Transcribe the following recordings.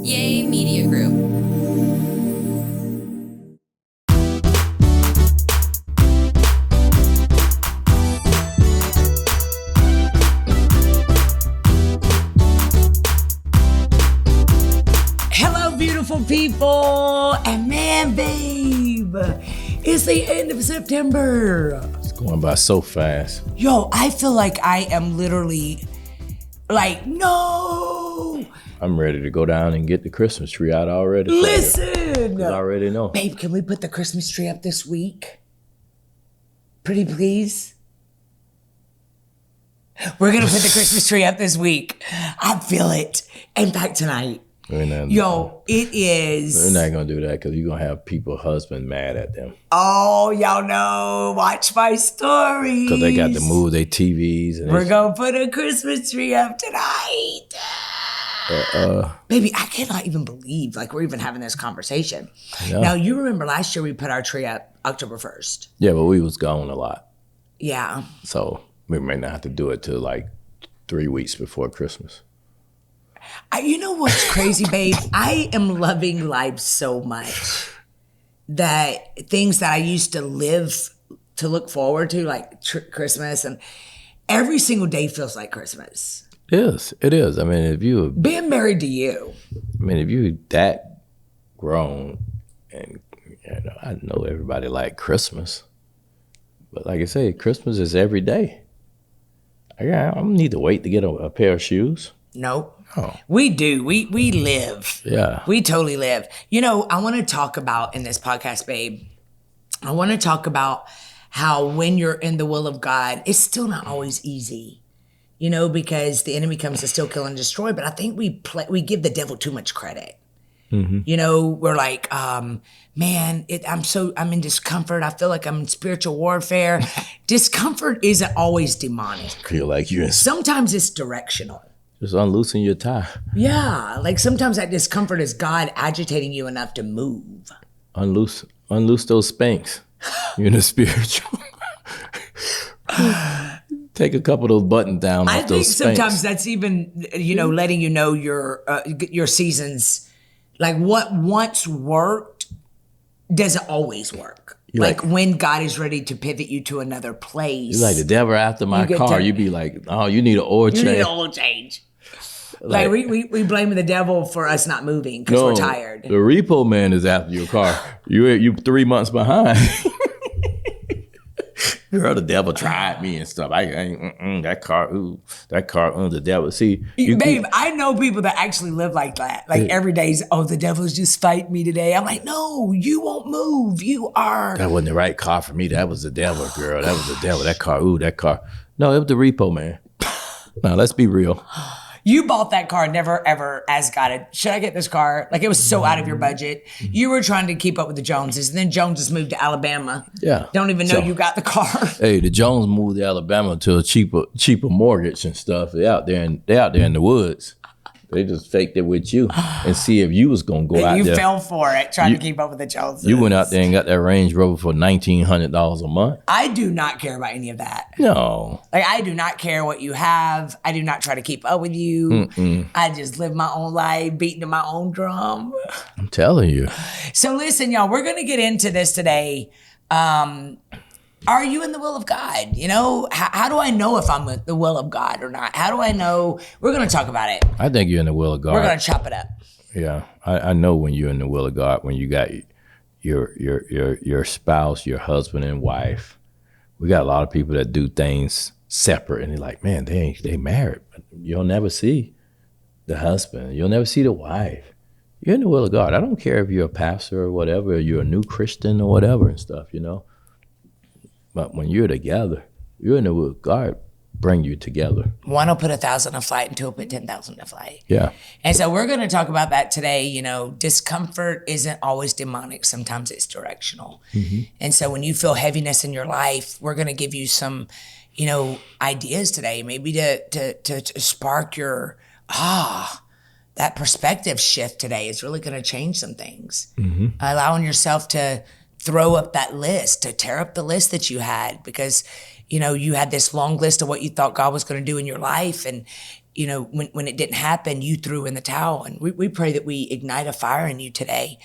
Yay Media Group. Hello, beautiful people, and man, babe, it's the end of September. It's going by so fast. Yo, I feel like I am literally like, no. I'm ready to go down and get the Christmas tree out already. Listen. I already know. Babe, can we put the Christmas tree up this week? Pretty please? We're going to put the Christmas tree up this week. I feel it. In fact, tonight. Yo, it is. We're not going to do that because you're going to have people, husband, mad at them. Oh, y'all know. Watch my stories. Because they got to move their TVs. And we're going to put a Christmas tree up tonight. Baby, I cannot even believe like we're even having this conversation. Yeah. Now, you remember last year we put our tree up October 1st. Yeah, but we was gone a lot. Yeah. So we may not have to do it till like 3 weeks before Christmas. You know what's crazy, babe? I am loving life so much that things that I used to live to look forward to, like Christmas, and every single day feels like Christmas. It is. I mean, if you being married to you. I mean, if you that grown, and I know everybody like Christmas, but like I say, Christmas is every day. I don't need to wait to get a pair of shoes. Nope. Oh. We do. We live. Yeah. We totally live. You know, I want to talk about in this podcast, babe, I want to talk about how when you're in the will of God, it's still not always easy, you know, because the enemy comes to steal, kill, and destroy. But I think we give the devil too much credit. Mm-hmm. You know, we're like, man, I'm in discomfort. I feel like I'm in spiritual warfare. Discomfort isn't always demonic. Feel like you're sometimes it's directional. Just unloosen your tie. Yeah, like sometimes that discomfort is God agitating you enough to move. Unloose those spanks. You're in the spiritual. Take a couple of those buttons down off those spanks. I think sometimes that's even, letting you know your seasons, like what once worked doesn't always work. Like when God is ready to pivot you to another place. You're like the devil after my car. You'd be like, oh, you need an oil change. You need an oil change. Like we blame the devil for us not moving because we're tired. The repo man is after your car. You 3 months behind. Girl, the devil tried me and stuff. That car, the devil. See, babe, I know people that actually live like that. Like every day's, the devil's just fighting me today. I'm like, no, you won't move. You are. That wasn't the right car for me. That was the devil, girl. That was the devil. That car. No, it was the repo man. Now, let's be real. You bought that car, never ever asked God, should I get this car? Like it was so out of your budget. You were trying to keep up with the Joneses. And then Joneses moved to Alabama. Yeah. Don't even know you got the car. Hey, the Jones moved to Alabama to a cheaper mortgage and stuff. They're out there in the woods. They just faked it with you and see if you was going to go out there. You fell for it, trying to keep up with the Joneses. You went out there and got that Range Rover for $1,900 a month. I do not care about any of that. No. Like, I do not care what you have. I do not try to keep up with you. Mm-mm. I just live my own life, beating to my own drum. I'm telling you. So listen, y'all, we're going to get into this today. Are you in the will of God? You know, how do I know if I'm in the will of God or not? How do I know? We're going to talk about it. I think you're in the will of God. We're going to chop it up. Yeah, I know when you're in the will of God, when you got your spouse, your husband and wife. We got a lot of people that do things separate, and they're like, man, they married, but you'll never see the husband. You'll never see the wife. You're in the will of God. I don't care if you're a pastor or whatever, or you're a new Christian or whatever and stuff, you know. But when you're together, you're in the will of God, bring you together. One will put 1,000 a flight and two will put 10,000 a flight. Yeah. And so we're going to talk about that today. You know, discomfort isn't always demonic. Sometimes it's directional. Mm-hmm. And so when you feel heaviness in your life, we're going to give you some, ideas today, maybe to spark your, that perspective shift today is really going to change some things. Mm-hmm. Allowing yourself to throw up that list, to tear up the list that you had because, you had this long list of what you thought God was going to do in your life. And you know, when it didn't happen, you threw in the towel. And we pray that we ignite a fire in you today,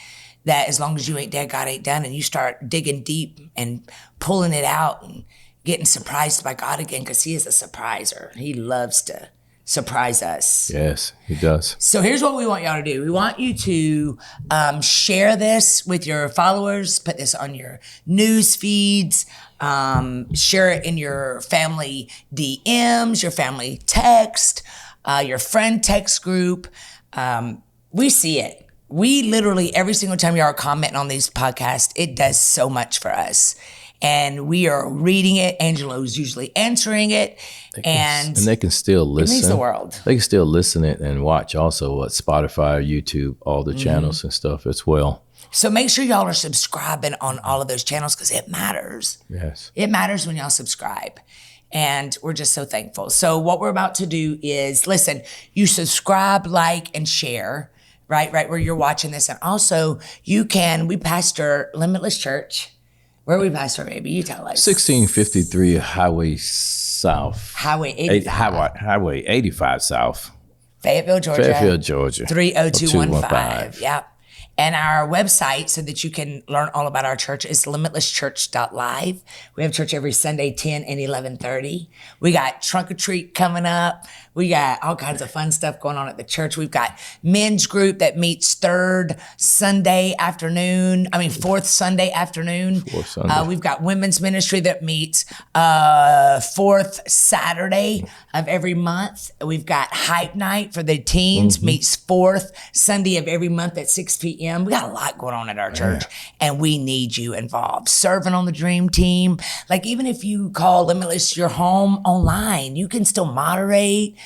that as long as you ain't dead, God ain't done, and you start digging deep and pulling it out and getting surprised by God again, because he is a surpriser. He loves to surprise us. Yes, he does. So here's what we want y'all to do. We want you to share this with your followers, put this on your news feeds, share it in your family DMs, your family text, your friend text group. We see it. We literally, every single time y'all are commenting on these podcasts, it does so much for us. And we are reading it. Angelo's usually answering it. And they can still listen. It means the world. They can still listen it and watch also what Spotify, YouTube, all the channels and stuff as well. So make sure y'all are subscribing on all of those channels, because it matters. Yes. It matters when y'all subscribe. And we're just so thankful. So what we're about to do is, listen, you subscribe, like, and share, right where you're watching this. And also we pastor Limitless Church. Where we pastor, baby? You tell us. 1653 Highway South. Highway 85. Highway 85 South. Fayetteville, Georgia. 30215. Yep. And our website, so that you can learn all about our church, is limitlesschurch.live. We have church every Sunday, 10 and 11:30. We got trunk or treat coming up. We got all kinds of fun stuff going on at the church. We've got men's group that meets fourth Sunday afternoon. Fourth Sunday. We've got women's ministry that meets fourth Saturday of every month. We've got hype night for the teens, meets fourth Sunday of every month at 6 p.m. We got a lot going on at our church, and we need you involved. Serving on the dream team. Like, even if you call Limitless your home online, you can still moderate.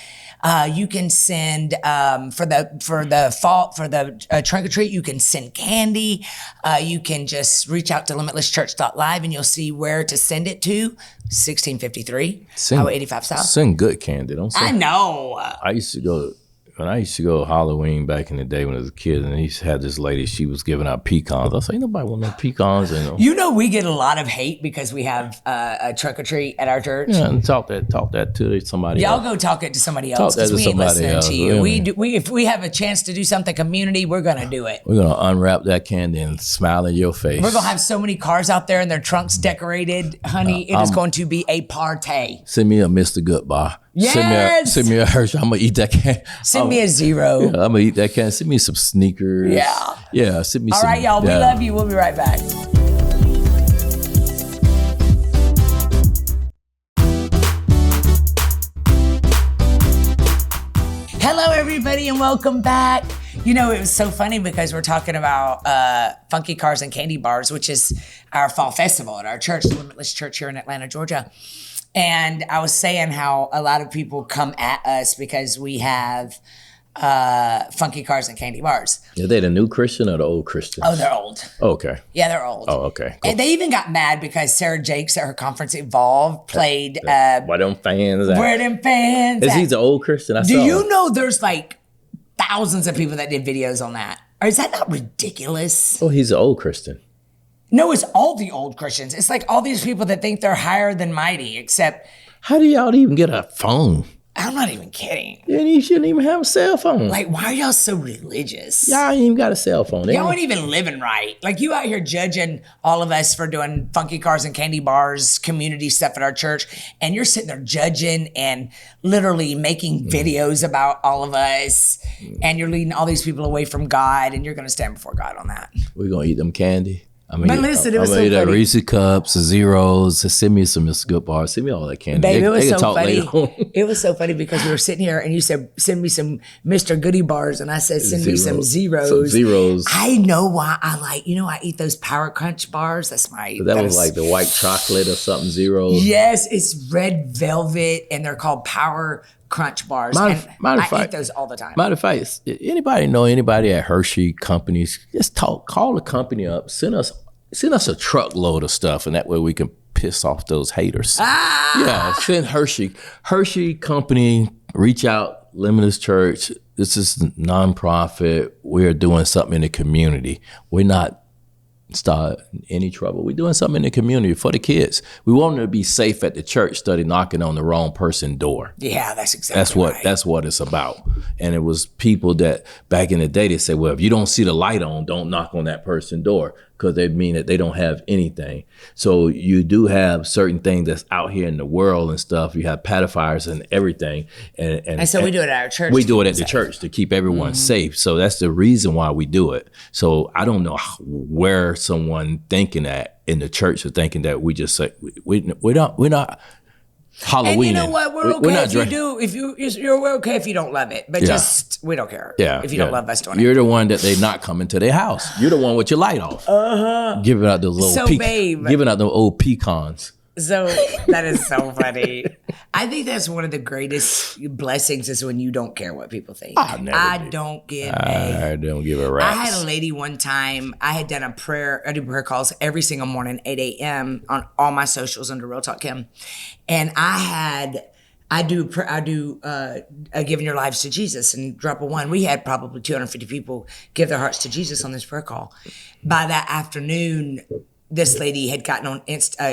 You can send for the trunk or treat. You can send candy. You can just reach out to limitlesschurch.live, and you'll see where to send it to. 1653 Highway 85 South. Send good candy. Don't send. I know. When I used to go to Halloween back in the day when I was a kid, and he had this lady, she was giving out pecans. I said, ain't nobody want no pecans. And, you know, we get a lot of hate because we have a trunk or treat at our church. Yeah, and talk that to somebody Y'all else. go talk it to somebody else, because we ain't listening to you. If we have a chance to do something community, we're going to do it. We're going to unwrap that candy and smile in your face. We're going to have so many cars out there and their trunks decorated. Honey, it is going to be a party. Send me a Mr. Goodbar. Yes. Send me a Hershey. I'm going to eat that candy. Send me a zero. Yeah, I'm going to eat that candy. Send me some sneakers. Yeah. Yeah, send me all some. All right, y'all. We love you. We'll be right back. Hello, everybody, and welcome back. You know, it was so funny because we're talking about funky cars and candy bars, which is our fall festival at our church, the Limitless Church here in Atlanta, Georgia. And I was saying how a lot of people come at us because we have funky cars and candy bars. Are they the new Christian or the old Christian? Oh, they're old. Oh, okay. Yeah, they're old. Oh, okay. Cool. And they even got mad because Sarah Jakes at her conference Evolve played. Why them fans? Where them fans? Is he the old Christian? Do you know there's like thousands of people that did videos on that? Or is that not ridiculous? Oh, he's an old Christian. No, it's all the old Christians. It's like all these people that think they're higher than mighty, except. How do y'all even get a phone? I'm not even kidding. Yeah, you shouldn't even have a cell phone. Like, why are y'all so religious? Y'all ain't even got a cell phone. Y'all ain't even living right. Like, you out here judging all of us for doing funky cars and candy bars, community stuff at our church, and you're sitting there judging and literally making videos about all of us, and you're leading all these people away from God, and you're going to stand before God on that. We're going to eat them candy. But listen, it was so funny. Reese cups, zeros. Send me some Mr. Goodbar. Send me all that candy. Baby, it was so funny. It was so funny because we were sitting here and you said, send me some Mr. Goodie bars. And I said, send me some zeros. Some zeros. I know why I eat those Power Crunch bars. That's my. That was like the white chocolate or something, zeros. Yes, it's red velvet and they're called Power Crunch bars. I eat those all the time. Matter of fact, anybody know anybody at Hershey companies? Just call the company up, send us a truckload of stuff, and that way we can piss off those haters. Yeah, send Hershey company, reach out, Limitless Church. This is nonprofit. We're doing something in the community. We're not start any trouble. We're doing something in the community for the kids. We want them to be safe at the church instead of knocking on the wrong person's door. Yeah, that's exactly right. That's what it's about. And it was people that back in the day, they said, well, if you don't see the light on, don't knock on that person's door, because they mean that they don't have anything. So you do have certain things that's out here in the world and stuff. You have pedophiles and everything. And so we do it at our church. We do it at the church to keep everyone safe. So that's the reason why we do it. So I don't know where someone thinking that in the church are thinking that we just say, we're not Halloween. And you know what? We're okay if you do. We're okay if you don't love it, but just we don't care. Yeah, if you don't love us doing You're it. the one that they not coming to their house. You're the one with your light off. Giving out those little giving out those old pecans. So that is so funny. I think that's one of the greatest blessings is when you don't care what people think. I don't give a rat's. I had a lady one time, I had done I do prayer calls every single morning, 8 a.m. on all my socials under Real Talk Kim. And I do giving your lives to Jesus and drop a one. We had probably 250 people give their hearts to Jesus on this prayer call. By that afternoon, this lady had gotten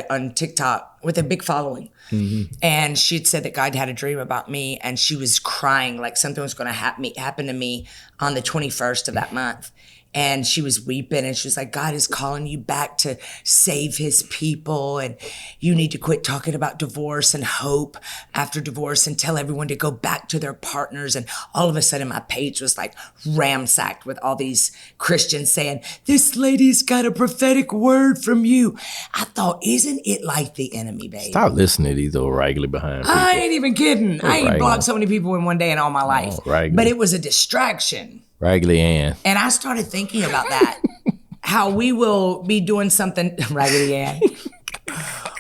on TikTok with a big following. Mm-hmm. And she'd said that God had a dream about me, and she was crying like something was going to happen to me on the 21st of that month. And she was weeping, and she was like, God is calling you back to save his people, and you need to quit talking about divorce and hope after divorce and tell everyone to go back to their partners. And all of a sudden my page was like ramsacked with all these Christians saying, this lady's got a prophetic word from you. I thought, isn't it like the enemy, babe? Stop listening to these old raggedy behind people. I ain't even kidding. I ain't blocked so many people in one day in all my life. But it was a distraction. Raggedy Ann. And I started thinking about that, how we will be doing something, Raggedy Ann.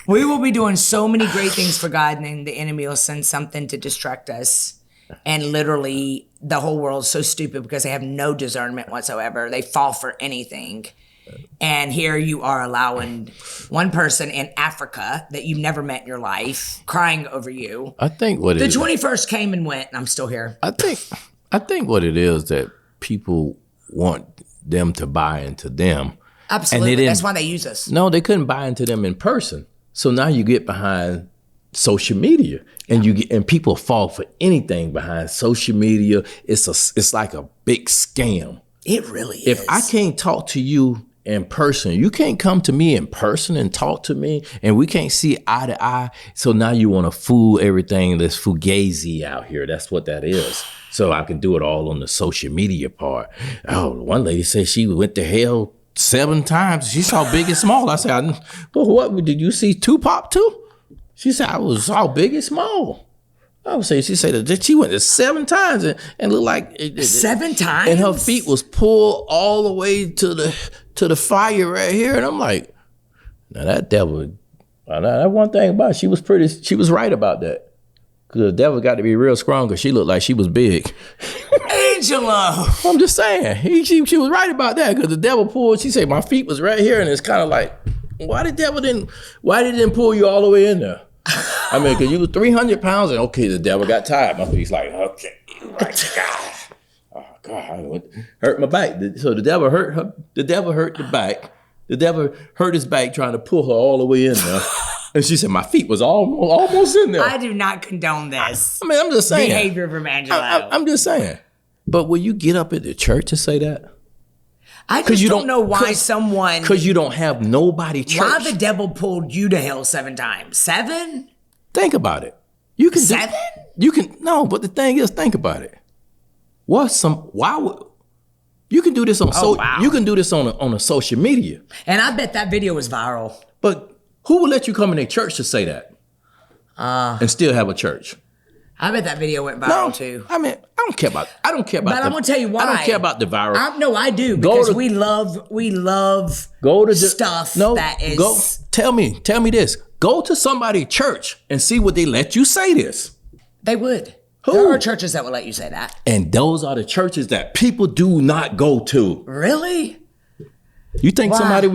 We will be doing so many great things for God, and then the enemy will send something to distract us. And literally the whole world's so stupid because they have no discernment whatsoever. They fall for anything. And here you are allowing one person in Africa that you've never met in your life crying over you. I think what the 21st came and went, and I'm still here. I think what it is that people want them to buy into them. Absolutely. That's why they use us. No, they couldn't buy into them in person. So now you get behind social media, and people fall for anything behind social media. It's like a big scam. It really is. If I can't talk to you in person, you can't come to me in person and talk to me, and we can't see eye to eye. So now you want to fool everything that's fugazi out here. That's what that is. So I can do it all on the social media part. Oh, one lady said she went to hell 7 times. She saw big and small. I said, well, what did you see Tupac too? She said, I saw big and small. I would say, she said that she went to 7 times and looked like 7 times, and her feet was pulled all the way to the fire right here. And I'm like, now that devil. That one thing about it, she was right about that. Because the devil got to be real strong because she looked like she was big. Angelo. I'm just saying. She was right about that because the devil pulled, she said, my feet was right here. And it's kind of like, why did it didn't pull you all the way in there? I mean, because you were 300 pounds and okay, the devil got tired. My feet's like, okay, right, God. Oh, God, hurt my back. So the devil hurt her. The devil hurt the back. The devil hurt his back trying to pull her all the way in there. And she said, my feet was almost in there. I do not condone this. I mean, I'm just saying. Behavior from Angelo. I'm just saying. But will you get up at the church to say that? I just don't know why someone... Because you don't have nobody church. Why the devil pulled you to hell 7 times? 7? Think about it. You can 7? No, but the thing is, think about it. You can do this on you can do this on a social media. And I bet that video was viral. But who will let you come in a church to say that? And still have a church? I bet that video went viral too. I mean, I don't care about But I'm gonna tell you why. I don't care about the viral. I do because we love stuff that is. Tell me this. Go to somebody's church and see would they let you say this. They would. Who? There are churches that would let you say that. And those are the churches that people do not go to. Really? You think somebody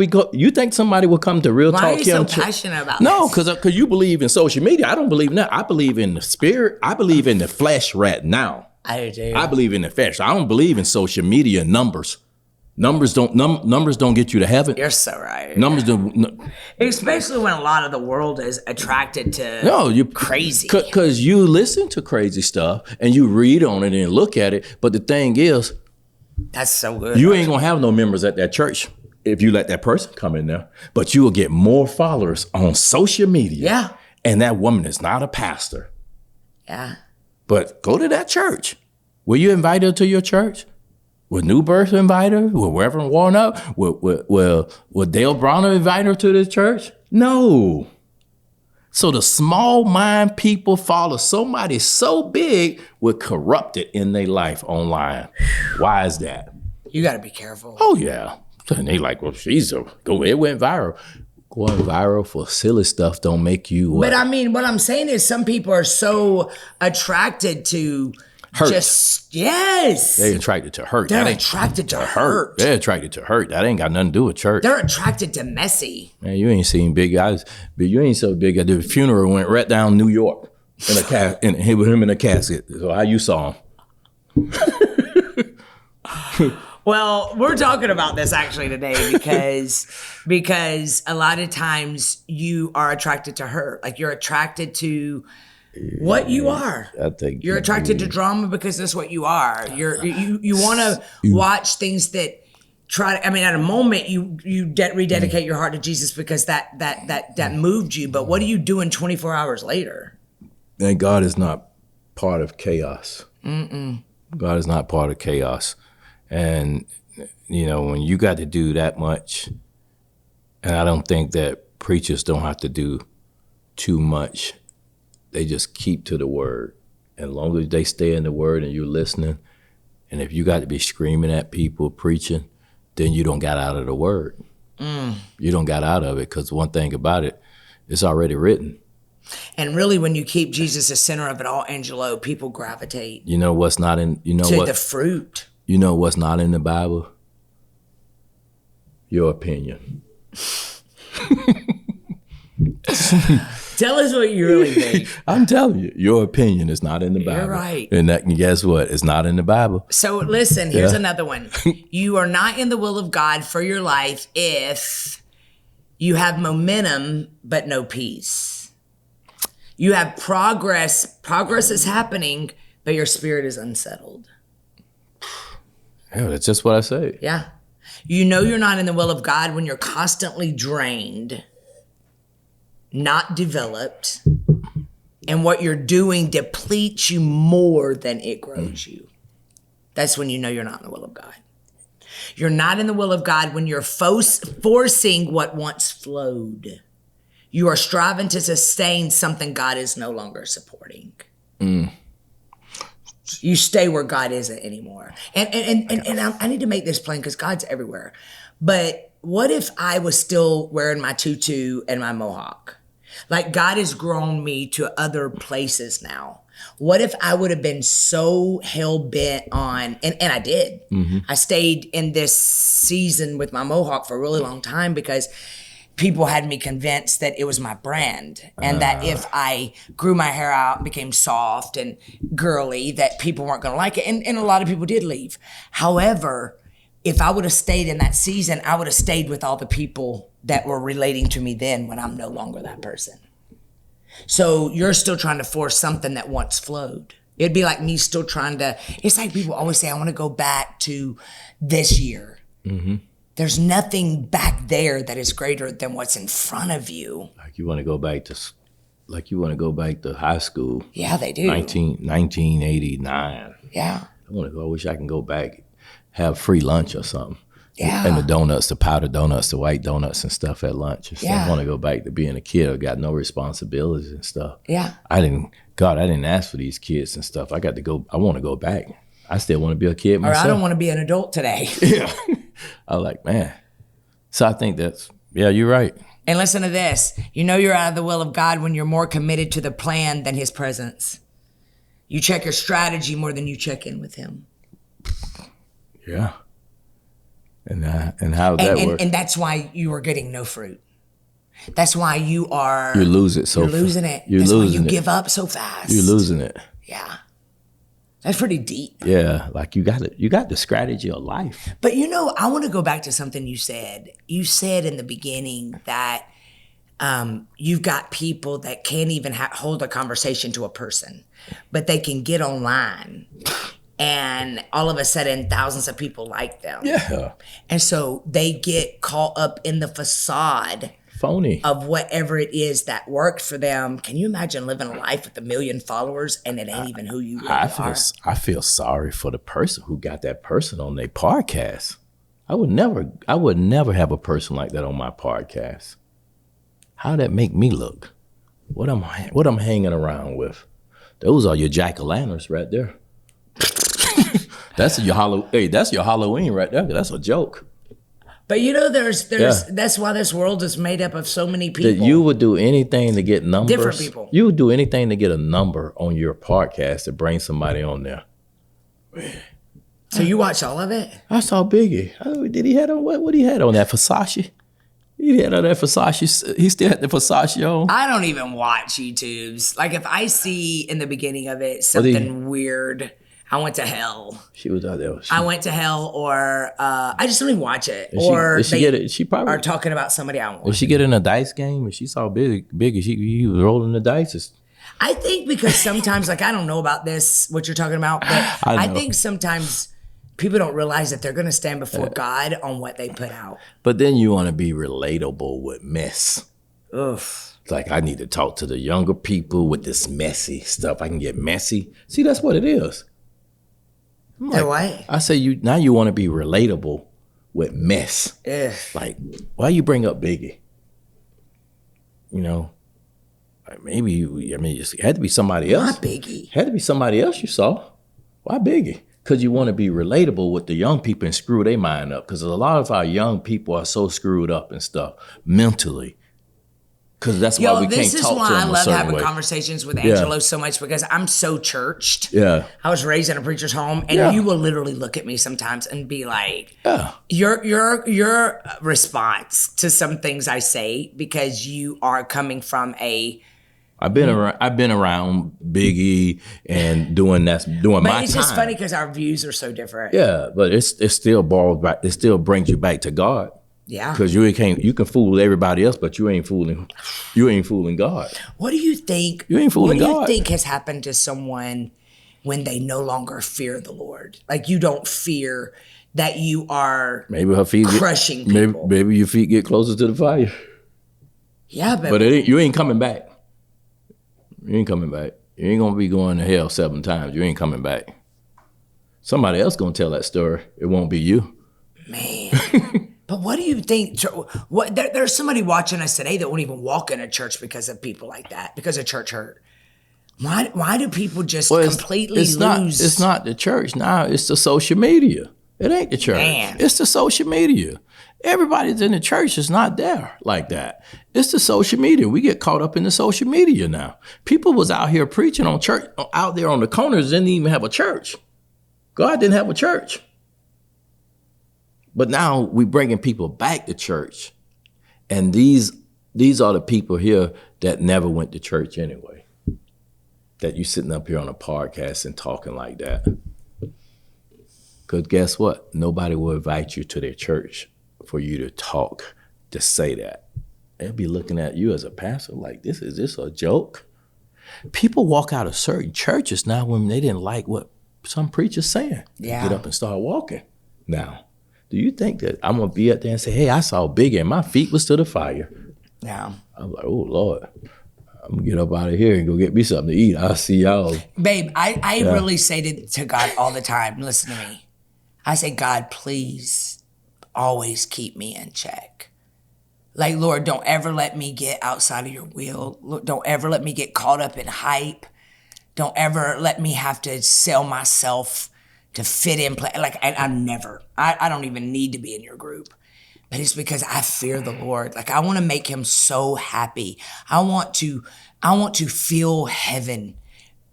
will come to Real Talk Kim? Why are you so passionate about this? No, because you believe in social media. I don't believe in that. I believe in the spirit. I believe in the flesh right now. I do. I believe in the flesh. I don't believe in social media numbers. Numbers don't get you to heaven. You're so right. Numbers don't. Especially when a lot of the world is attracted to You're crazy. Because you listen to crazy stuff and you read on it and look at it. But the thing is, that's so good. You ain't gonna have no members at that church if you let that person come in there. But you will get more followers on social media. Yeah. And that woman is not a pastor. Yeah. But go to that church. Will you invite her to your church? Will New Birth invite her? Will Reverend Warnock? Will Dale Bronner invite her to this church? No. So the small mind people follow somebody so big with corrupted in their life online. Why is that? You got to be careful. Oh, yeah. And they like, well, it went viral. Going viral for silly stuff don't make you what? But I mean, what I'm saying is some people are so attracted to hurt. Yes. They're attracted to hurt. They're attracted to hurt. They're attracted to hurt. That ain't got nothing to do with church. They're attracted to messy. Man, you ain't seen big guys, but you ain't so big. The funeral went right down New York in with him in a casket. So how you saw him? Well, we're talking about this actually today because a lot of times you are attracted to hurt. Like you're attracted to what you are. I think you're attracted to drama because that's what you are. You want to watch things that at a moment you rededicate your heart to Jesus because that moved you. But what are you doing 24 hours later? And God is not part of chaos. God is not part of chaos. And, when you got to do that much, and I don't think that preachers don't have to do too much. They just keep to the word. As long as they stay in the word and you're listening, and if you got to be screaming at people preaching, then you don't got out of the word. You don't got out of it because one thing about it, it's already written. And really, when you keep Jesus the center of it all, Angelo, people gravitate. You know what's not in, the fruit. You know what's not in the Bible? Your opinion. Tell us what you really think. I'm telling you, your opinion is not in the Bible. You're right. And guess what? It's not in the Bible. So listen, here's another one. You are not in the will of God for your life if you have momentum but no peace. You have progress. Progress is happening, but your spirit is unsettled. Yeah, that's just what I say. Yeah. You know you're not in the will of God when you're constantly drained, not developed, and what you're doing depletes you more than it grows you. That's when you know you're not in the will of God. You're not in the will of God when you're forcing what once flowed. You are striving to sustain something God is no longer supporting. You stay where God isn't anymore. And I need to make this plain because God's everywhere. But what if I was still wearing my tutu and my mohawk? Like God has grown me to other places now. What if I would have been so hell-bent on, and I did. I stayed in this season with my mohawk for a really long time because people had me convinced that it was my brand and that if I grew my hair out and became soft and girly, that people weren't going to like it. And a lot of people did leave. However, if I would have stayed in that season, I would have stayed with all the people that were relating to me then when I'm no longer that person. So you're still trying to force something that once flowed. It'd be like me still trying to, it's like people always say, I want to go back to this year. There's nothing back there that is greater than what's in front of you. Like you want to go back to high school. Yeah, they do. 1989. Yeah. I wish I can go back, have free lunch or something. Yeah. And the donuts, the powdered donuts, the white donuts and stuff at lunch. And stuff. Yeah. I want to go back to being a kid. I got no responsibilities and stuff. Yeah. I didn't ask for these kids and stuff. I want to go back. I still want to be a kid myself. Or I don't want to be an adult today. Yeah. I was like, man. So I think you're right. And listen to this. You know you're out of the will of God when you're more committed to the plan than his presence. You check your strategy more than you check in with him. Yeah. And how that works. And that's why you are getting no fruit. That's why you are... You lose it You're losing it. That's why you give up so fast. You're losing it. Yeah. That's pretty deep. Yeah, like you got the strategy of life. But I want to go back to something you said. You said in the beginning that you've got people that can't even hold a conversation to a person, but they can get online and all of a sudden thousands of people like them. Yeah. And so they get caught up in the facade Phony of whatever it is that worked for them. Can you imagine living a life with 1 million followers and it ain't even who you really are? I feel sorry for the person who got that person on their podcast. I would never have a person like that on my podcast. How'd that make me look? What I'm hanging around with? Those are your jack-o'-lanterns right there. That's your Halloween right there. That's a joke. But there's that's why this world is made up of so many people. That you would do anything to get numbers. Different people. You would do anything to get a number on your podcast to bring somebody on there. So you watch all of it? I saw Biggie. Did he had on what he had on that Versace? He had on that Versace. He still had the Versace on. I don't even watch YouTubes. Like if I see in the beginning of it something weird, I went to hell. She was out there. I went to hell, or I just don't even watch it. She probably are talking about somebody I want. Did she get in a dice game and she saw Biggie? He was rolling the dice. I think because sometimes, like I don't know about this, what you're talking about, but I think sometimes people don't realize that they're going to stand before God on what they put out. But then you want to be relatable with mess. Oof. It's like I need to talk to the younger people with this messy stuff. I can get messy. See, that's what it is. What? I say you want to be relatable with mess. Ugh. Like, why you bring up Biggie? Like maybe it had to be somebody else. Why Biggie? Had to be somebody else you saw. Why Biggie? Because you want to be relatable with the young people and screw their mind up. Because a lot of our young people are so screwed up and stuff mentally. Because that's why we can't talk to them a certain way. This is why I love having conversations with Angelo so much, because I'm so churched. Yeah. I was raised in a preacher's home, and you will literally look at me sometimes and be like, your response to some things I say, because you are coming from I've been around Biggie and doing my time. But it's just funny because our views are so different. Yeah, but it still brings you back to God. Yeah. Because you can fool everybody else, but you ain't fooling God. What do you think? You ain't fooling God. What do you think has happened to someone when they no longer fear the Lord? Like you don't fear that you are crushing people. Maybe your feet get closer to the fire. Yeah, but you ain't coming back. You ain't coming back. You ain't gonna be going to hell 7 times. You ain't coming back. Somebody else gonna tell that story. It won't be you. Man. But what do you think? There's somebody watching us today that won't even walk in a church because of people like that, because of church hurt. Why do people just completely lose? It's not the church now. It's the social media. It ain't the church. Man. It's the social media. Everybody's in the church is not there like that. It's the social media. We get caught up in the social media now. People was out here preaching on church, out there on the corners, didn't even have a church. God didn't have a church. But now we bringing people back to church. And these are the people here that never went to church anyway. That you sitting up here on a podcast and talking like that. Because guess what? Nobody will invite you to their church for you to talk, to say that. They'll be looking at you as a pastor like, is this a joke? People walk out of certain churches now when they didn't like what some preacher's saying. Yeah. Get up and start walking. Now, do you think that I'm going to be up there and say, hey, I saw Biggie and my feet was to the fire? Yeah. I'm like, oh, Lord, I'm going to get up out of here and go get me something to eat. I'll see y'all. Babe, I really say to God all the time, listen to me. I say, God, please always keep me in check. Like, Lord, don't ever let me get outside of your will. Don't ever let me get caught up in hype. Don't ever let me have to sell myself to fit in. Like, I don't even need to be in your group. But it's because I fear the Lord. Like, I want to make him so happy. I want to feel heaven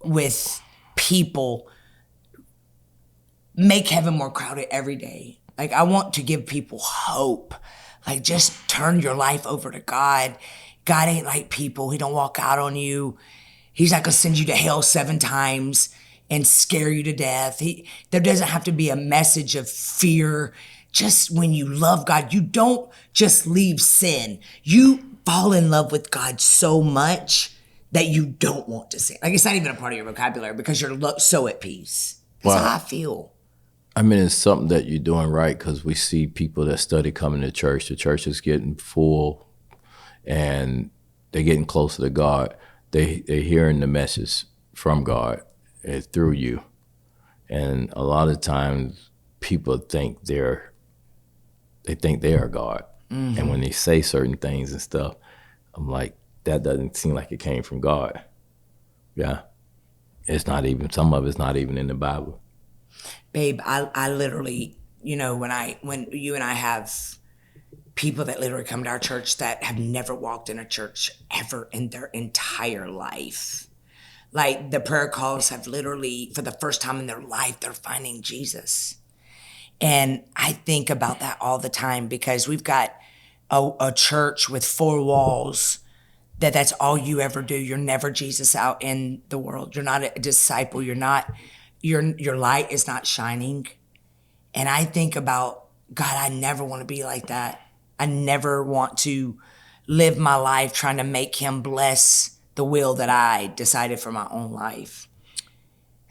with people. Make heaven more crowded every day. Like, I want to give people hope. Like, just turn your life over to God. God ain't like people. He don't walk out on you. He's not going to send you to hell 7 times. and scare you to death. There doesn't have to be a message of fear. Just when you love God, you don't just leave sin. You fall in love with God so much that you don't want to sin. Like, it's not even a part of your vocabulary because you're so at peace. That's how I feel. I mean, it's something that you're doing right, because we see people that study coming to church. The church is getting full and they're getting closer to God. They're hearing the message from God through you. And a lot of times people think they are God. Mm-hmm. And when they say certain things and stuff, I'm like, that doesn't seem like it came from God. Yeah. It's not even, some of it's not even in the Bible. Babe, I literally, when you and I have people that literally come to our church that have never walked in a church ever in their entire life. Like, the prayer calls have literally, for the first time in their life, they're finding Jesus. And I think about that all the time, because we've got a church with 4 walls that's all you ever do. You're never Jesus out in the world. You're not a disciple. You're not, your light is not shining. And I think about, God, I never want to be like that. I never want to live my life trying to make him bless the will that I decided for my own life.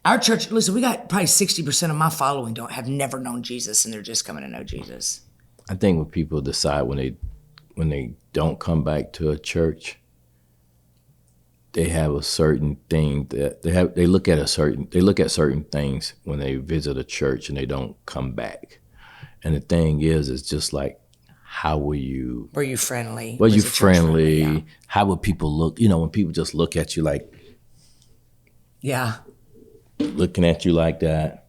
Our church, listen, we got probably 60% of my following have never known Jesus, and they're just coming to know Jesus. I think when people decide when they don't come back to a church, they have a certain thing that they look at certain things when they visit a church and they don't come back. And the thing is, it's just like, how were you? Were you friendly? Were you friendly? Yeah. How would people look? When people just look at you like, yeah, looking at you like that.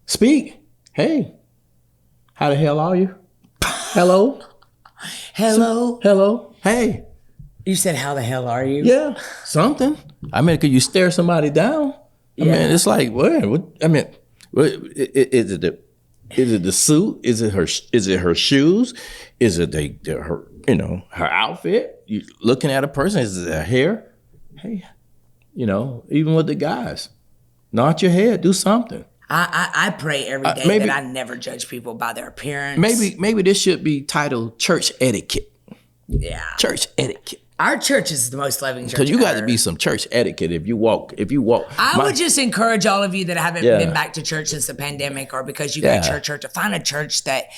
Speak. Hey, how the hell are you? Hello. Hello. Hello. Hey. You said, how the hell are you? Yeah, something. I mean, could you stare somebody down? I mean, it's like, what? I mean, is it the suit? Is it her shoes? Is it her her outfit? You looking at a person? Is it her hair? Hey, even with the guys, nod your head, do something. I pray every day that I never judge people by their appearance. Maybe this should be titled church etiquette. Yeah, church etiquette. Our church is the most loving church. Because you got to be some church etiquette if you walk. I would just encourage all of you that haven't been back to church since the pandemic, or because you got church, to find a church that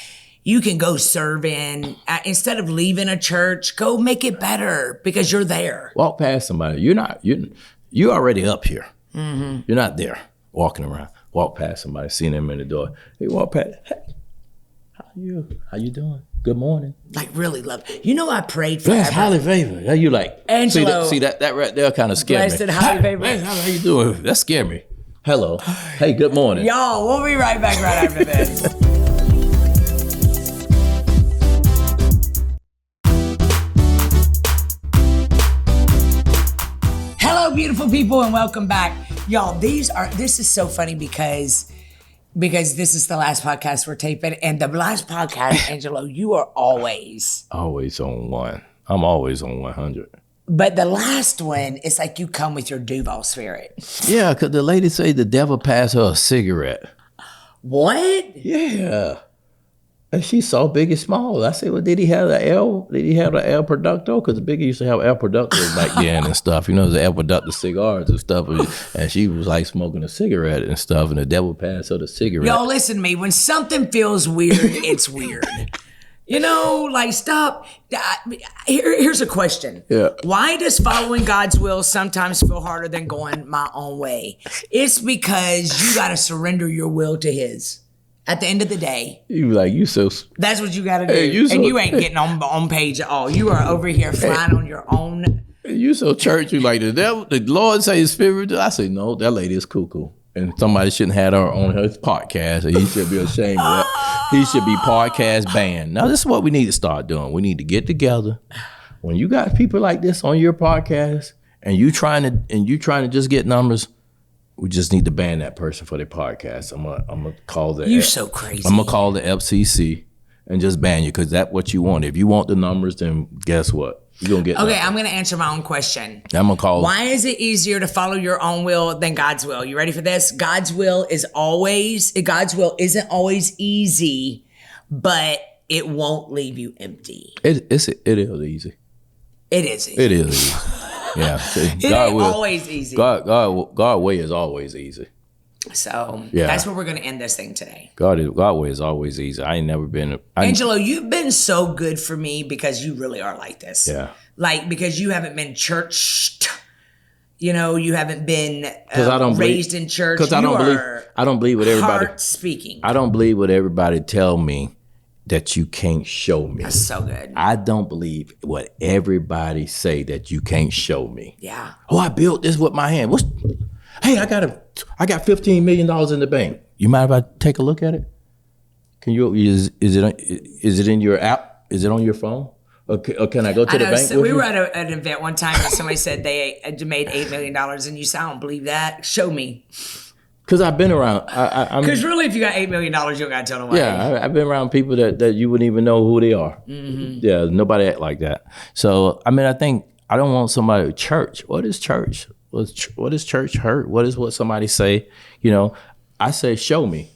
you can go serve in. Instead of leaving a church, go make it better because you're there. Walk past somebody. You're already up here. Mm-hmm. You're not there walking around. Walk past somebody, seeing them in the door. Hey, walk past. Hey, how you doing? Good morning. Like, really love. I prayed for. Blessed, highly favored. How you like? Angelo. See that right there kind of scared me. Blessed, highly favored. How you doing? That scared me. Hello. Hey, good morning. Y'all, we'll be right back right after this. Hello, beautiful people, and welcome back. Y'all, this is so funny because this is the last podcast we're taping, and the last podcast, Angelo, you are always on one. I'm always on 100. But the last one, it's like you come with your Duval spirit. Yeah, because the lady say the devil passed her a cigarette. What? Yeah. And she saw Biggie Small. I said, well, did he have the El Producto? Because Biggie used to have El Productos back then and stuff. The El Producto cigars and stuff. And she was like smoking a cigarette and stuff. And the devil passed her the cigarette. Yo, listen to me. When something feels weird, it's weird. Stop. Here's a question. Yeah. Why does following God's will sometimes feel harder than going my own way? It's because you got to surrender your will to his. At the end of the day, that's what you got to do. Hey, you ain't getting on page at all. You are over here flying on your own. You so churchy, like the devil, the Lord say his spirit. I say, no, that lady is cuckoo. And somebody shouldn't have her on his podcast. And he should be ashamed of that. He should be podcast banned. Now, this is what we need to start doing. We need to get together. When you got people like this on your podcast and you trying to just get numbers, we just need to ban that person for their podcast. I'm gonna call the. You're so crazy. I'm gonna call the FCC and just ban you because that's what you want. If you want the numbers, then guess what? You're going to get Okay, nothing. I'm going to answer my own question. I'm going to call. Why is it easier to follow your own will than God's will? You ready for this? God's will isn't always easy, but it won't leave you empty. It is easy. It is easy. It is easy. Yeah. It ain't always easy. God way is always easy. So Yeah. that's where we're going to end this thing today. God way is always easy. I ain't never been. Angelo, you've been so good for me because you really are like this. Yeah. Like, because you haven't been churched. You know, you haven't been raised in church. Because I don't believe what everybody. Heart speaking. I don't believe what everybody tell me that you can't show me. That's so good. I don't believe what everybody say that you can't show me. Yeah. Oh, I built this with my hand. Hey, I got $15 million in the bank. You mind if I take a look at it? Can you? Is it in your app? Is it on your phone? Or can I go to the bank? So we were at an event one time and somebody said they had made $8 million, and you said, I don't believe that. Show me. Because I've been around. Because really, if you got $8 million, you don't got to tell nobody. Yeah, I've been around people that you wouldn't even know who they are. Mm-hmm. Yeah, nobody act like that. So I mean, I think I don't want somebody church. What is church? What is church hurt? What is what somebody say? You know, I say, show me.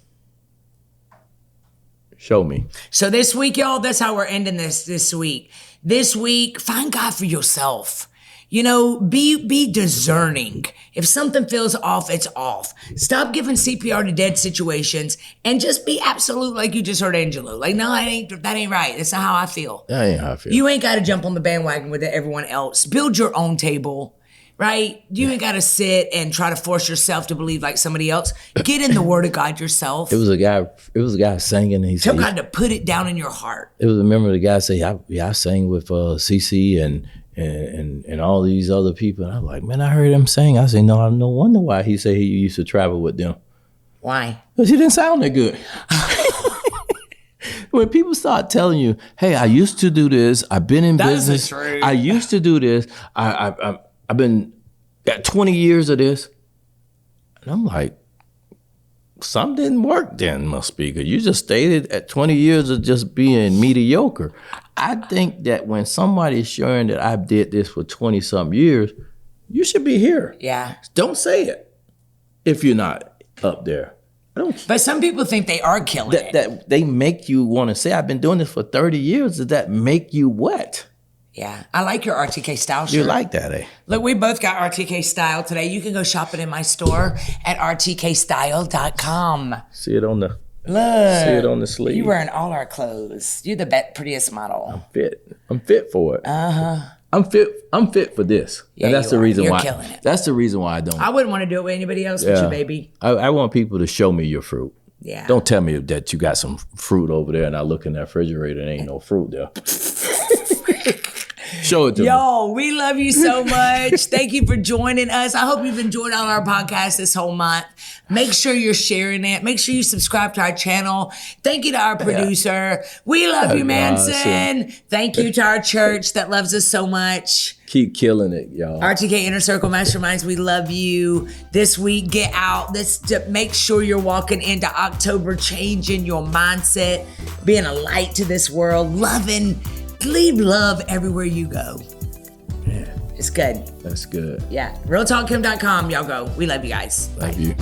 Show me. So this week, y'all, that's how we're ending this week. This week, find God for yourself. You know, be discerning. If something feels off, it's off. Stop giving CPR to dead situations and just be absolute, like you just heard Angelo. Like, no, that ain't right. That's not how I feel. That ain't how I feel. You ain't got to jump on the bandwagon with everyone else. Build your own table. Right? You ain't got to sit and try to force yourself to believe like somebody else. Get in the Word of God yourself. It was a guy singing. And he Tell said, God to put it down in your heart. Remember the guy say, I sang with CC and all these other people. And I'm like, man, I heard him sing. I say, no wonder why he said he used to travel with them. Why? Because he didn't sound that good. When people start telling you, hey, I used to do this. I've been in business. I used to do this. I've been got 20 years of this. And I'm like, some didn't work then, must be, because you just stated at 20 years of just being mediocre. I think that when somebody is sharing that I did this for 20 some years, you should be here. Yeah. Don't say it if you're not up there. But some people think they are killing it. That they make you want to say, I've been doing this for 30 years. Does that make you what? Yeah. I like your RTK style shirt. You like that, eh? Look, we both got RTK style today. You can go shop it in my store at rtkstyle.com. See it on the sleeve. You wearing all our clothes. You're the prettiest model. I'm fit for it. I'm fit for this. Yeah, and that's the reason You're why. killing it. That's the reason why I don't. I wouldn't want to do it with anybody else but you, baby. I want people to show me your fruit. Yeah. Don't tell me that you got some fruit over there and I look in that refrigerator and ain't no fruit there. Show it to me. Yo, we love you so much. Thank you for joining us. I hope you've enjoyed all our podcasts this whole month. Make sure you're sharing it. Make sure you subscribe to our channel. Thank you to our producer. We love you, Manson. Thank you to our church that loves us so much. Keep killing it, y'all. RTK Inner Circle Masterminds, we love you. This week, get out. Make sure you're walking into October, changing your mindset, being a light to this world, loving. Leave love everywhere you go. Yeah. It's good. That's good. Yeah. RealTalkHim.com. Y'all go. We love you guys. Love you.